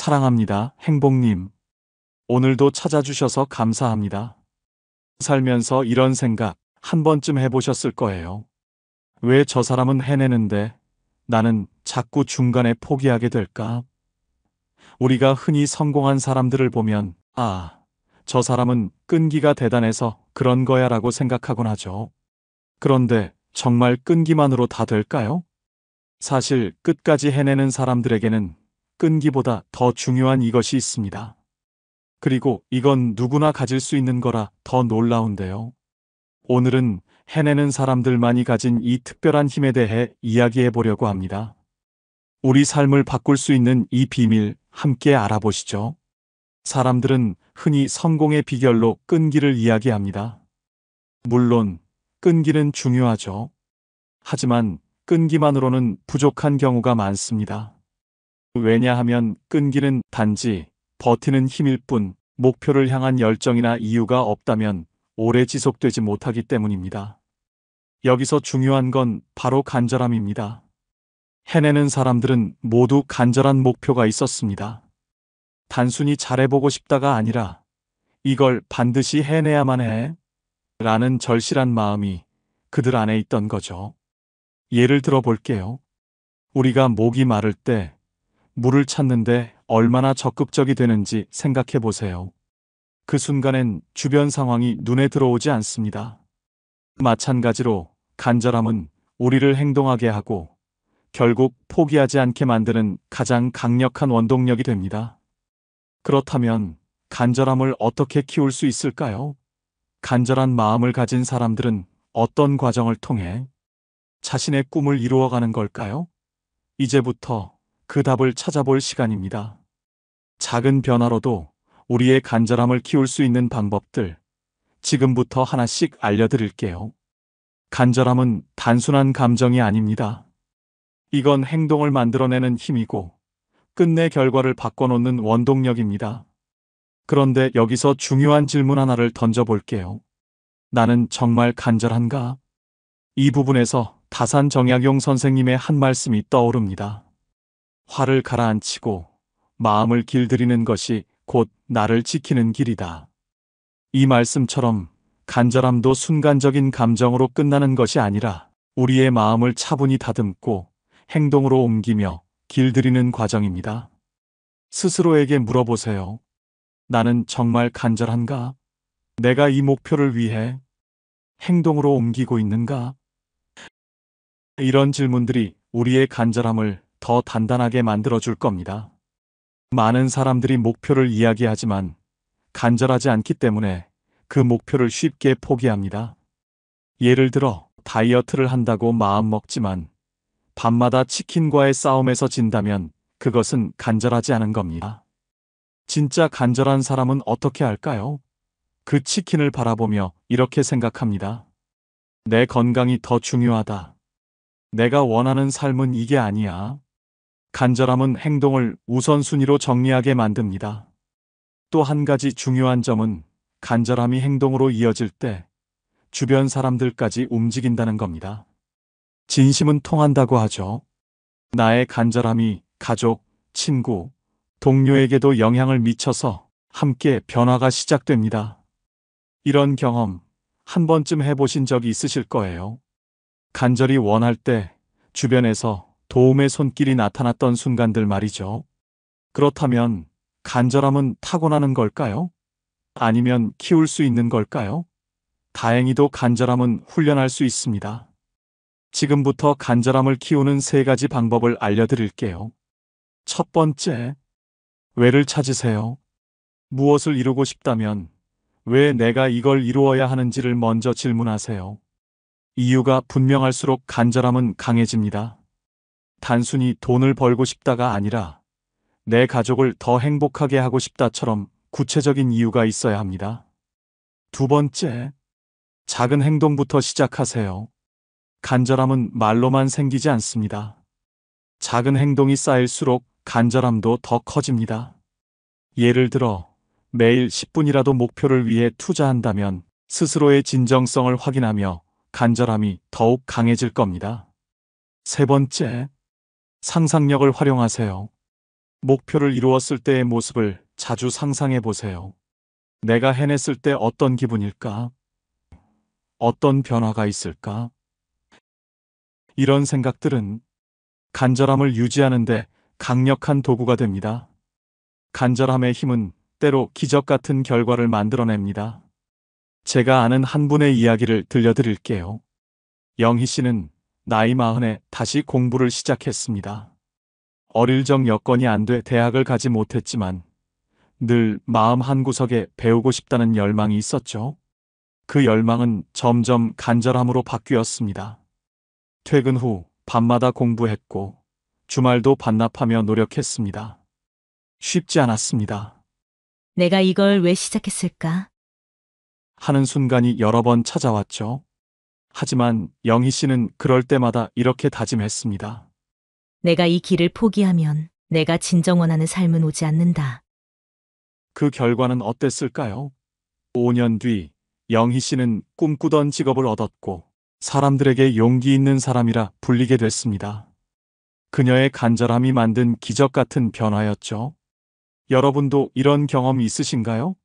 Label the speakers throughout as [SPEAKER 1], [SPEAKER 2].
[SPEAKER 1] 사랑합니다, 행복님. 오늘도 찾아주셔서 감사합니다. 살면서 이런 생각 한 번쯤 해보셨을 거예요. 왜 저 사람은 해내는데 나는 자꾸 중간에 포기하게 될까? 우리가 흔히 성공한 사람들을 보면, 저 사람은 끈기가 대단해서 그런 거야 라고 생각하곤 하죠. 그런데 정말 끈기만으로 다 될까요? 사실 끝까지 해내는 사람들에게는 끈기보다 더 중요한 이것이 있습니다. 그리고 이건 누구나 가질 수 있는 거라 더 놀라운데요. 오늘은 해내는 사람들만이 가진 이 특별한 힘에 대해 이야기해 보려고 합니다. 우리 삶을 바꿀 수 있는 이 비밀 함께 알아보시죠. 사람들은 흔히 성공의 비결로 끈기를 이야기합니다. 물론 끈기는 중요하죠. 하지만 끈기만으로는 부족한 경우가 많습니다. 왜냐하면 끈기는 단지 버티는 힘일 뿐 목표를 향한 열정이나 이유가 없다면 오래 지속되지 못하기 때문입니다. 여기서 중요한 건 바로 간절함입니다. 해내는 사람들은 모두 간절한 목표가 있었습니다. 단순히 잘해보고 싶다가 아니라 이걸 반드시 해내야만 해 라는 절실한 마음이 그들 안에 있던 거죠. 예를 들어 볼게요. 우리가 목이 마를 때 물을 찾는데 얼마나 적극적이 되는지 생각해 보세요. 그 순간엔 주변 상황이 눈에 들어오지 않습니다. 마찬가지로 간절함은 우리를 행동하게 하고 결국 포기하지 않게 만드는 가장 강력한 원동력이 됩니다. 그렇다면 간절함을 어떻게 키울 수 있을까요? 간절한 마음을 가진 사람들은 어떤 과정을 통해 자신의 꿈을 이루어가는 걸까요? 이제부터 그 답을 찾아볼 시간입니다. 작은 변화로도 우리의 간절함을 키울 수 있는 방법들, 지금부터 하나씩 알려드릴게요. 간절함은 단순한 감정이 아닙니다. 이건 행동을 만들어내는 힘이고, 끝내 결과를 바꿔놓는 원동력입니다. 그런데 여기서 중요한 질문 하나를 던져볼게요. 나는 정말 간절한가? 이 부분에서 다산 정약용 선생님의 한 말씀이 떠오릅니다. 화를 가라앉히고 마음을 길들이는 것이 곧 나를 지키는 길이다. 이 말씀처럼 간절함도 순간적인 감정으로 끝나는 것이 아니라 우리의 마음을 차분히 다듬고 행동으로 옮기며 길들이는 과정입니다. 스스로에게 물어보세요. 나는 정말 간절한가? 내가 이 목표를 위해 행동으로 옮기고 있는가? 이런 질문들이 우리의 간절함을 더 단단하게 만들어줄 겁니다. 많은 사람들이 목표를 이야기하지만 간절하지 않기 때문에 그 목표를 쉽게 포기합니다. 예를 들어 다이어트를 한다고 마음먹지만 밤마다 치킨과의 싸움에서 진다면 그것은 간절하지 않은 겁니다. 진짜 간절한 사람은 어떻게 할까요? 그 치킨을 바라보며 이렇게 생각합니다. 내 건강이 더 중요하다. 내가 원하는 삶은 이게 아니야. 간절함은 행동을 우선순위로 정리하게 만듭니다. 또 한 가지 중요한 점은 간절함이 행동으로 이어질 때 주변 사람들까지 움직인다는 겁니다. 진심은 통한다고 하죠. 나의 간절함이 가족, 친구, 동료에게도 영향을 미쳐서 함께 변화가 시작됩니다. 이런 경험 한 번쯤 해보신 적이 있으실 거예요. 간절히 원할 때 주변에서 도움의 손길이 나타났던 순간들 말이죠. 그렇다면 간절함은 타고나는 걸까요? 아니면 키울 수 있는 걸까요? 다행히도 간절함은 훈련할 수 있습니다. 지금부터 간절함을 키우는 3가지 방법을 알려드릴게요. 첫 번째, 왜를 찾으세요. 무엇을 이루고 싶다면 왜 내가 이걸 이루어야 하는지를 먼저 질문하세요. 이유가 분명할수록 간절함은 강해집니다. 단순히 돈을 벌고 싶다가 아니라 내 가족을 더 행복하게 하고 싶다처럼 구체적인 이유가 있어야 합니다. 두 번째, 작은 행동부터 시작하세요. 간절함은 말로만 생기지 않습니다. 작은 행동이 쌓일수록 간절함도 더 커집니다. 예를 들어 매일 10분이라도 목표를 위해 투자한다면 스스로의 진정성을 확인하며 간절함이 더욱 강해질 겁니다. 세 번째, 상상력을 활용하세요. 목표를 이루었을 때의 모습을 자주 상상해 보세요. 내가 해냈을 때 어떤 기분일까? 어떤 변화가 있을까? 이런 생각들은 간절함을 유지하는데 강력한 도구가 됩니다. 간절함의 힘은 때로 기적 같은 결과를 만들어냅니다. 제가 아는 한 분의 이야기를 들려드릴게요. 영희 씨는 나이 40에 다시 공부를 시작했습니다. 어릴 적 여건이 안 돼 대학을 가지 못했지만 늘 마음 한구석에 배우고 싶다는 열망이 있었죠. 그 열망은 점점 간절함으로 바뀌었습니다. 퇴근 후 밤마다 공부했고 주말도 반납하며 노력했습니다. 쉽지 않았습니다.
[SPEAKER 2] 내가 이걸 왜 시작했을까?
[SPEAKER 1] 하는 순간이 여러 번 찾아왔죠. 하지만 영희 씨는 그럴 때마다 이렇게 다짐했습니다.
[SPEAKER 2] 내가 이 길을 포기하면 내가 진정 원하는 삶은 오지 않는다.
[SPEAKER 1] 그 결과는 어땠을까요? 5년 뒤 영희 씨는 꿈꾸던 직업을 얻었고 사람들에게 용기 있는 사람이라 불리게 됐습니다. 그녀의 간절함이 만든 기적 같은 변화였죠. 여러분도 이런 경험 있으신가요?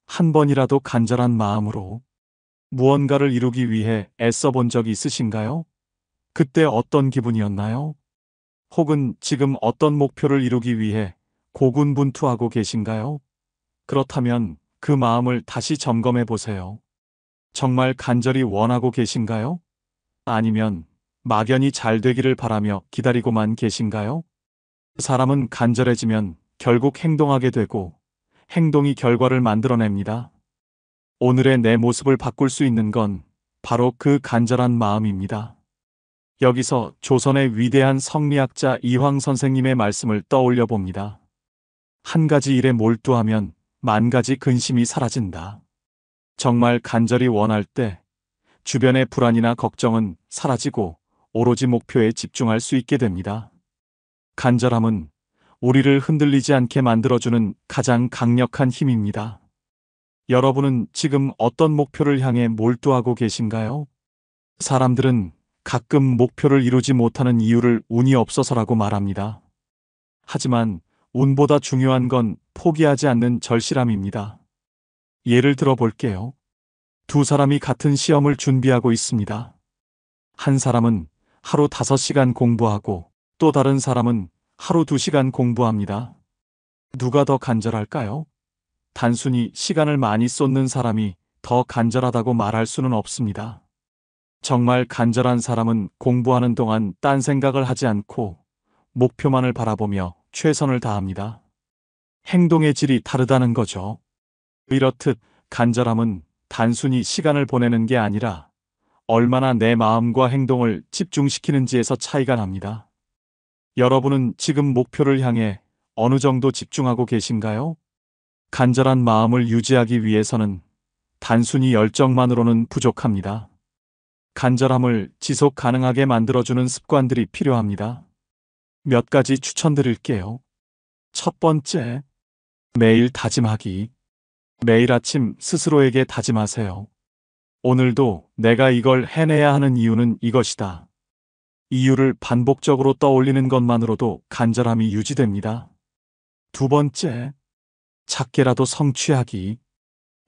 [SPEAKER 1] 한 번이라도 간절한 마음으로 무언가를 이루기 위해 애써 본 적이 있으신가요? 그때 어떤 기분이었나요? 혹은 지금 어떤 목표를 이루기 위해 고군분투하고 계신가요? 그렇다면 그 마음을 다시 점검해 보세요. 정말 간절히 원하고 계신가요? 아니면 막연히 잘 되기를 바라며 기다리고만 계신가요? 사람은 간절해지면 결국 행동하게 되고 행동이 결과를 만들어냅니다. 오늘의 내 모습을 바꿀 수 있는 건 바로 그 간절한 마음입니다. 여기서 조선의 위대한 성리학자 이황 선생님의 말씀을 떠올려 봅니다. 한 가지 일에 몰두하면 만 가지 근심이 사라진다. 정말 간절히 원할 때 주변의 불안이나 걱정은 사라지고 오로지 목표에 집중할 수 있게 됩니다. 간절함은 우리를 흔들리지 않게 만들어주는 가장 강력한 힘입니다. 여러분은 지금 어떤 목표를 향해 몰두하고 계신가요? 사람들은 가끔 목표를 이루지 못하는 이유를 운이 없어서라고 말합니다. 하지만 운보다 중요한 건 포기하지 않는 절실함입니다. 예를 들어 볼게요. 두 사람이 같은 시험을 준비하고 있습니다. 한 사람은 하루 5시간 공부하고 또 다른 사람은 하루 2시간 공부합니다. 누가 더 간절할까요? 단순히 시간을 많이 쏟는 사람이 더 간절하다고 말할 수는 없습니다. 정말 간절한 사람은 공부하는 동안 딴 생각을 하지 않고 목표만을 바라보며 최선을 다합니다. 행동의 질이 다르다는 거죠. 이렇듯 간절함은 단순히 시간을 보내는 게 아니라 얼마나 내 마음과 행동을 집중시키는지에서 차이가 납니다. 여러분은 지금 목표를 향해 어느 정도 집중하고 계신가요? 간절한 마음을 유지하기 위해서는 단순히 열정만으로는 부족합니다. 간절함을 지속 가능하게 만들어주는 습관들이 필요합니다. 몇 가지 추천드릴게요. 첫 번째, 매일 다짐하기. 매일 아침 스스로에게 다짐하세요. 오늘도 내가 이걸 해내야 하는 이유는 이것이다. 이유를 반복적으로 떠올리는 것만으로도 간절함이 유지됩니다. 두 번째, 작게라도 성취하기.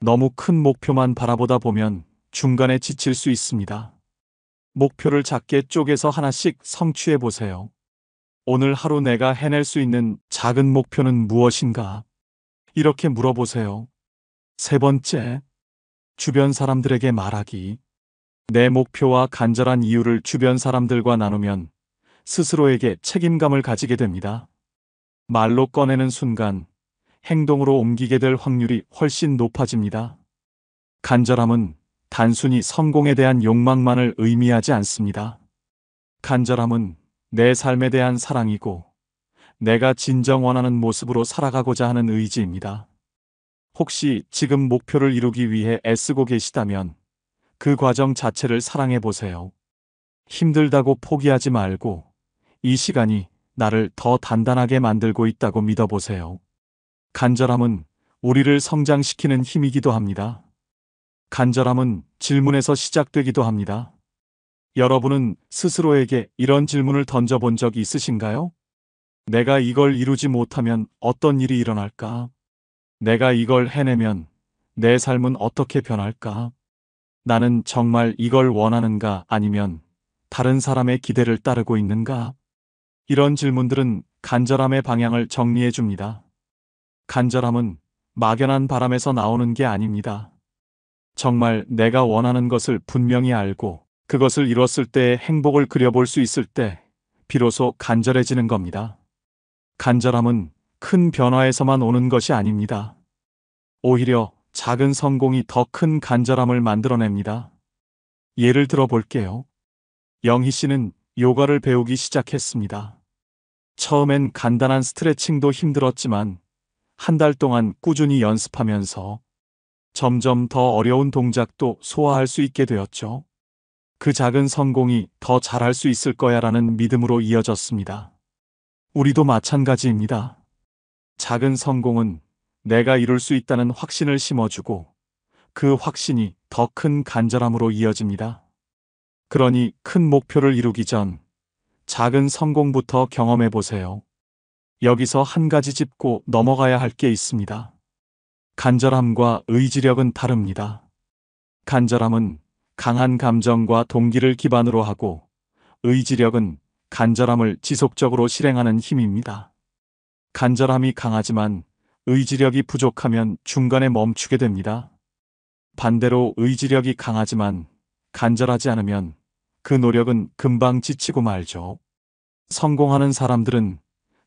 [SPEAKER 1] 너무 큰 목표만 바라보다 보면 중간에 지칠 수 있습니다. 목표를 작게 쪼개서 하나씩 성취해 보세요. 오늘 하루 내가 해낼 수 있는 작은 목표는 무엇인가? 이렇게 물어보세요. 세 번째, 주변 사람들에게 말하기. 내 목표와 간절한 이유를 주변 사람들과 나누면 스스로에게 책임감을 가지게 됩니다. 말로 꺼내는 순간 행동으로 옮기게 될 확률이 훨씬 높아집니다. 간절함은 단순히 성공에 대한 욕망만을 의미하지 않습니다. 간절함은 내 삶에 대한 사랑이고 내가 진정 원하는 모습으로 살아가고자 하는 의지입니다. 혹시 지금 목표를 이루기 위해 애쓰고 계시다면 그 과정 자체를 사랑해 보세요. 힘들다고 포기하지 말고 이 시간이 나를 더 단단하게 만들고 있다고 믿어보세요. 간절함은 우리를 성장시키는 힘이기도 합니다. 간절함은 질문에서 시작되기도 합니다. 여러분은 스스로에게 이런 질문을 던져본 적이 있으신가요? 내가 이걸 이루지 못하면 어떤 일이 일어날까? 내가 이걸 해내면 내 삶은 어떻게 변할까? 나는 정말 이걸 원하는가 아니면 다른 사람의 기대를 따르고 있는가? 이런 질문들은 간절함의 방향을 정리해 줍니다. 간절함은 막연한 바람에서 나오는 게 아닙니다. 정말 내가 원하는 것을 분명히 알고 그것을 이뤘을 때의 행복을 그려볼 수 있을 때 비로소 간절해지는 겁니다. 간절함은 큰 변화에서만 오는 것이 아닙니다. 오히려 작은 성공이 더 큰 간절함을 만들어냅니다. 예를 들어 볼게요. 영희 씨는 요가를 배우기 시작했습니다. 처음엔 간단한 스트레칭도 힘들었지만 한 달 동안 꾸준히 연습하면서 점점 더 어려운 동작도 소화할 수 있게 되었죠. 그 작은 성공이 더 잘할 수 있을 거야라는 믿음으로 이어졌습니다. 우리도 마찬가지입니다. 작은 성공은 내가 이룰 수 있다는 확신을 심어주고 그 확신이 더 큰 간절함으로 이어집니다. 그러니 큰 목표를 이루기 전 작은 성공부터 경험해 보세요. 여기서 한 가지 짚고 넘어가야 할 게 있습니다. 간절함과 의지력은 다릅니다. 간절함은 강한 감정과 동기를 기반으로 하고 의지력은 간절함을 지속적으로 실행하는 힘입니다. 간절함이 강하지만 의지력이 부족하면 중간에 멈추게 됩니다. 반대로 의지력이 강하지만 간절하지 않으면 그 노력은 금방 지치고 말죠. 성공하는 사람들은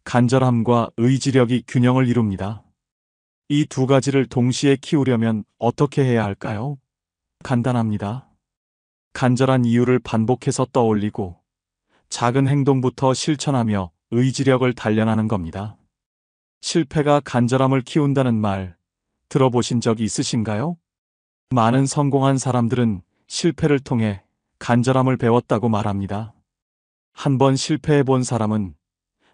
[SPEAKER 1] 간절함과 의지력이 균형을 이룹니다. 이 두 가지를 동시에 키우려면 어떻게 해야 할까요? 간단합니다. 간절한 이유를 반복해서 떠올리고 작은 행동부터 실천하며 의지력을 단련하는 겁니다. 실패가 간절함을 키운다는 말 들어보신 적이 있으신가요? 많은 성공한 사람들은 실패를 통해 간절함을 배웠다고 말합니다. 한 번 실패해 본 사람은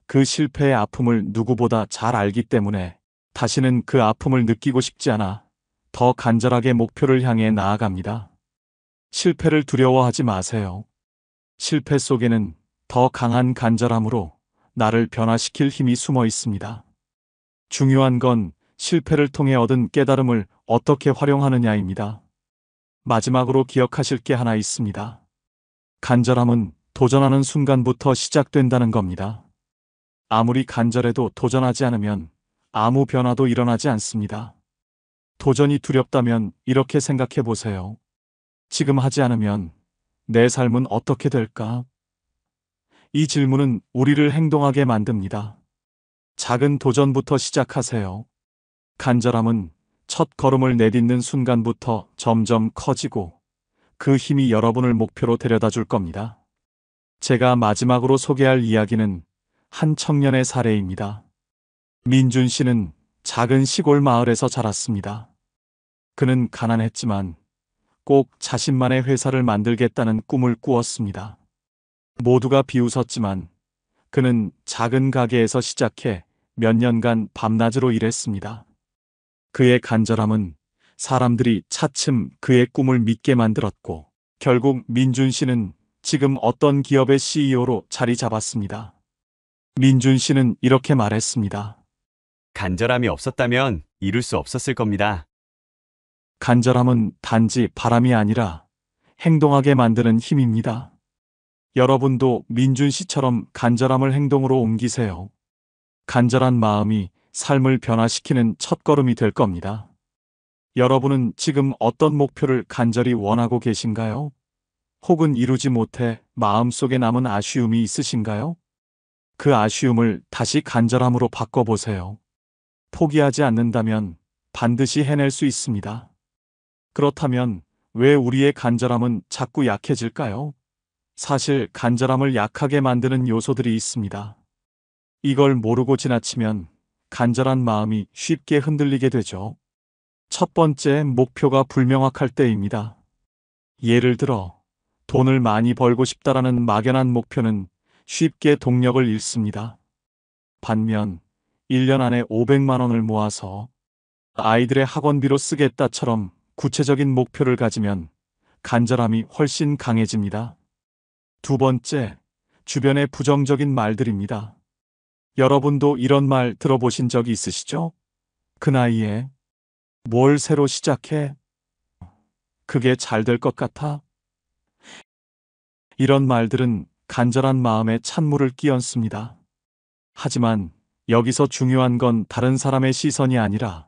[SPEAKER 1] 그 실패의 아픔을 누구보다 잘 알기 때문에 다시는 그 아픔을 느끼고 싶지 않아 더 간절하게 목표를 향해 나아갑니다. 실패를 두려워하지 마세요. 실패 속에는 더 강한 간절함으로 나를 변화시킬 힘이 숨어 있습니다. 중요한 건 실패를 통해 얻은 깨달음을 어떻게 활용하느냐입니다. 마지막으로 기억하실 게 하나 있습니다. 간절함은 도전하는 순간부터 시작된다는 겁니다. 아무리 간절해도 도전하지 않으면 아무 변화도 일어나지 않습니다. 도전이 두렵다면 이렇게 생각해 보세요. 지금 하지 않으면 내 삶은 어떻게 될까? 이 질문은 우리를 행동하게 만듭니다. 작은 도전부터 시작하세요. 간절함은 첫 걸음을 내딛는 순간부터 점점 커지고 그 힘이 여러분을 목표로 데려다 줄 겁니다. 제가 마지막으로 소개할 이야기는 한 청년의 사례입니다. 민준 씨는 작은 시골 마을에서 자랐습니다. 그는 가난했지만 꼭 자신만의 회사를 만들겠다는 꿈을 꾸었습니다. 모두가 비웃었지만 그는 작은 가게에서 시작해 몇 년간 밤낮으로 일했습니다. 그의 간절함은 사람들이 차츰 그의 꿈을 믿게 만들었고 결국 민준 씨는 지금 어떤 기업의 CEO로 자리 잡았습니다. 민준 씨는 이렇게 말했습니다.
[SPEAKER 3] 간절함이 없었다면 이룰 수 없었을 겁니다.
[SPEAKER 1] 간절함은 단지 바람이 아니라 행동하게 만드는 힘입니다. 여러분도 민준 씨처럼 간절함을 행동으로 옮기세요. 간절한 마음이 삶을 변화시키는 첫걸음이 될 겁니다. 여러분은 지금 어떤 목표를 간절히 원하고 계신가요? 혹은 이루지 못해 마음속에 남은 아쉬움이 있으신가요? 그 아쉬움을 다시 간절함으로 바꿔보세요. 포기하지 않는다면 반드시 해낼 수 있습니다. 그렇다면 왜 우리의 간절함은 자꾸 약해질까요? 사실 간절함을 약하게 만드는 요소들이 있습니다. 이걸 모르고 지나치면 간절한 마음이 쉽게 흔들리게 되죠. 첫 번째, 목표가 불명확할 때입니다. 예를 들어 돈을 많이 벌고 싶다라는 막연한 목표는 쉽게 동력을 잃습니다. 반면 1년 안에 500만 원을 모아서 아이들의 학원비로 쓰겠다처럼 구체적인 목표를 가지면 간절함이 훨씬 강해집니다. 두 번째, 주변의 부정적인 말들입니다. 여러분도 이런 말 들어보신 적 있으시죠? 그 나이에 뭘 새로 시작해? 그게 잘 될 것 같아? 이런 말들은 간절한 마음에 찬물을 끼얹습니다. 하지만 여기서 중요한 건 다른 사람의 시선이 아니라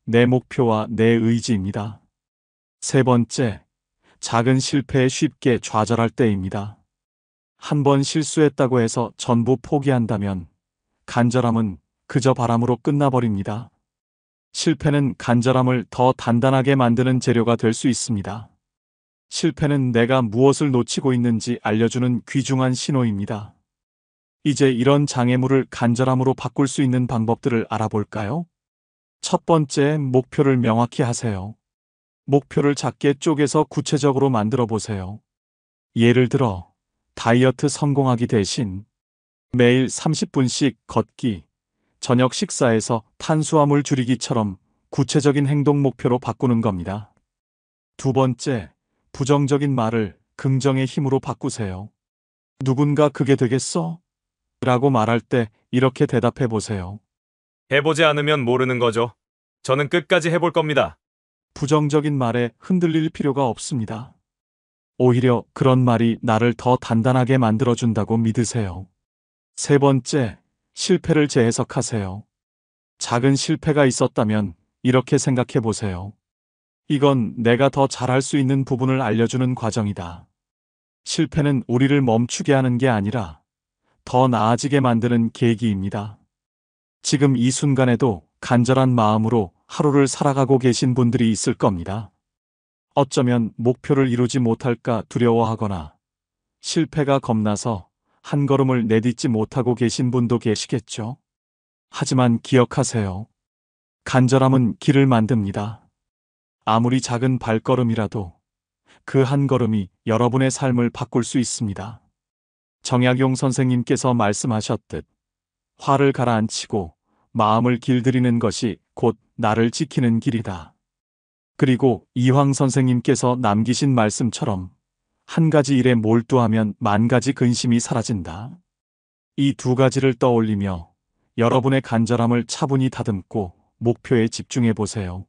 [SPEAKER 1] 내 목표와 내 의지입니다. 세 번째, 작은 실패에 쉽게 좌절할 때입니다. 한 번 실수했다고 해서 전부 포기한다면 간절함은 그저 바람으로 끝나버립니다. 실패는 간절함을 더 단단하게 만드는 재료가 될 수 있습니다. 실패는 내가 무엇을 놓치고 있는지 알려주는 귀중한 신호입니다. 이제 이런 장애물을 간절함으로 바꿀 수 있는 방법들을 알아볼까요? 첫 번째, 목표를 명확히 하세요. 목표를 작게 쪼개서 구체적으로 만들어 보세요. 예를 들어, 다이어트 성공하기 대신 매일 30분씩 걷기, 저녁 식사에서 탄수화물 줄이기처럼 구체적인 행동 목표로 바꾸는 겁니다. 두 번째, 부정적인 말을 긍정의 힘으로 바꾸세요. 누군가 그게 되겠어? 라고 말할 때 이렇게 대답해 보세요.
[SPEAKER 4] 해보지 않으면 모르는 거죠. 저는 끝까지 해볼 겁니다.
[SPEAKER 1] 부정적인 말에 흔들릴 필요가 없습니다. 오히려 그런 말이 나를 더 단단하게 만들어준다고 믿으세요. 세 번째, 실패를 재해석하세요. 작은 실패가 있었다면 이렇게 생각해 보세요. 이건 내가 더 잘할 수 있는 부분을 알려주는 과정이다. 실패는 우리를 멈추게 하는 게 아니라 더 나아지게 만드는 계기입니다. 지금 이 순간에도 간절한 마음으로 하루를 살아가고 계신 분들이 있을 겁니다. 어쩌면 목표를 이루지 못할까 두려워하거나 실패가 겁나서 한 걸음을 내딛지 못하고 계신 분도 계시겠죠. 하지만 기억하세요. 간절함은 길을 만듭니다. 아무리 작은 발걸음이라도 그 한 걸음이 여러분의 삶을 바꿀 수 있습니다. 정약용 선생님께서 말씀하셨듯 화를 가라앉히고 마음을 길들이는 것이 곧 나를 지키는 길이다. 그리고 이황 선생님께서 남기신 말씀처럼 한 가지 일에 몰두하면 만 가지 근심이 사라진다. 이 두 가지를 떠올리며 여러분의 간절함을 차분히 다듬고 목표에 집중해 보세요.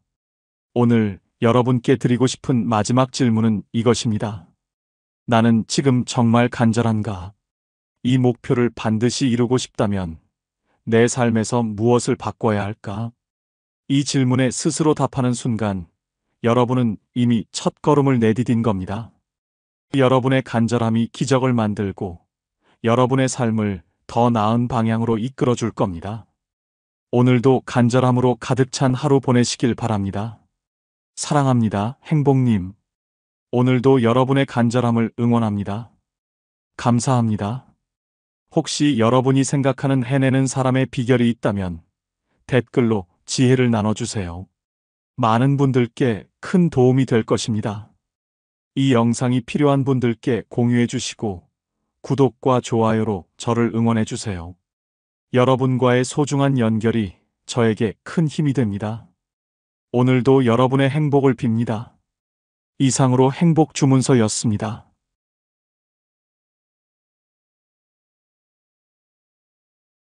[SPEAKER 1] 오늘 여러분께 드리고 싶은 마지막 질문은 이것입니다. 나는 지금 정말 간절한가? 이 목표를 반드시 이루고 싶다면 내 삶에서 무엇을 바꿔야 할까? 이 질문에 스스로 답하는 순간 여러분은 이미 첫 걸음을 내디딘 겁니다. 여러분의 간절함이 기적을 만들고 여러분의 삶을 더 나은 방향으로 이끌어 줄 겁니다. 오늘도 간절함으로 가득 찬 하루 보내시길 바랍니다. 사랑합니다, 행복님. 오늘도 여러분의 간절함을 응원합니다. 감사합니다. 혹시 여러분이 생각하는 해내는 사람의 비결이 있다면 댓글로 지혜를 나눠주세요. 많은 분들께 큰 도움이 될 것입니다. 이 영상이 필요한 분들께 공유해 주시고 구독과 좋아요로 저를 응원해 주세요. 여러분과의 소중한 연결이 저에게 큰 힘이 됩니다. 오늘도 여러분의 행복을 빕니다. 이상으로 행복 주문서였습니다.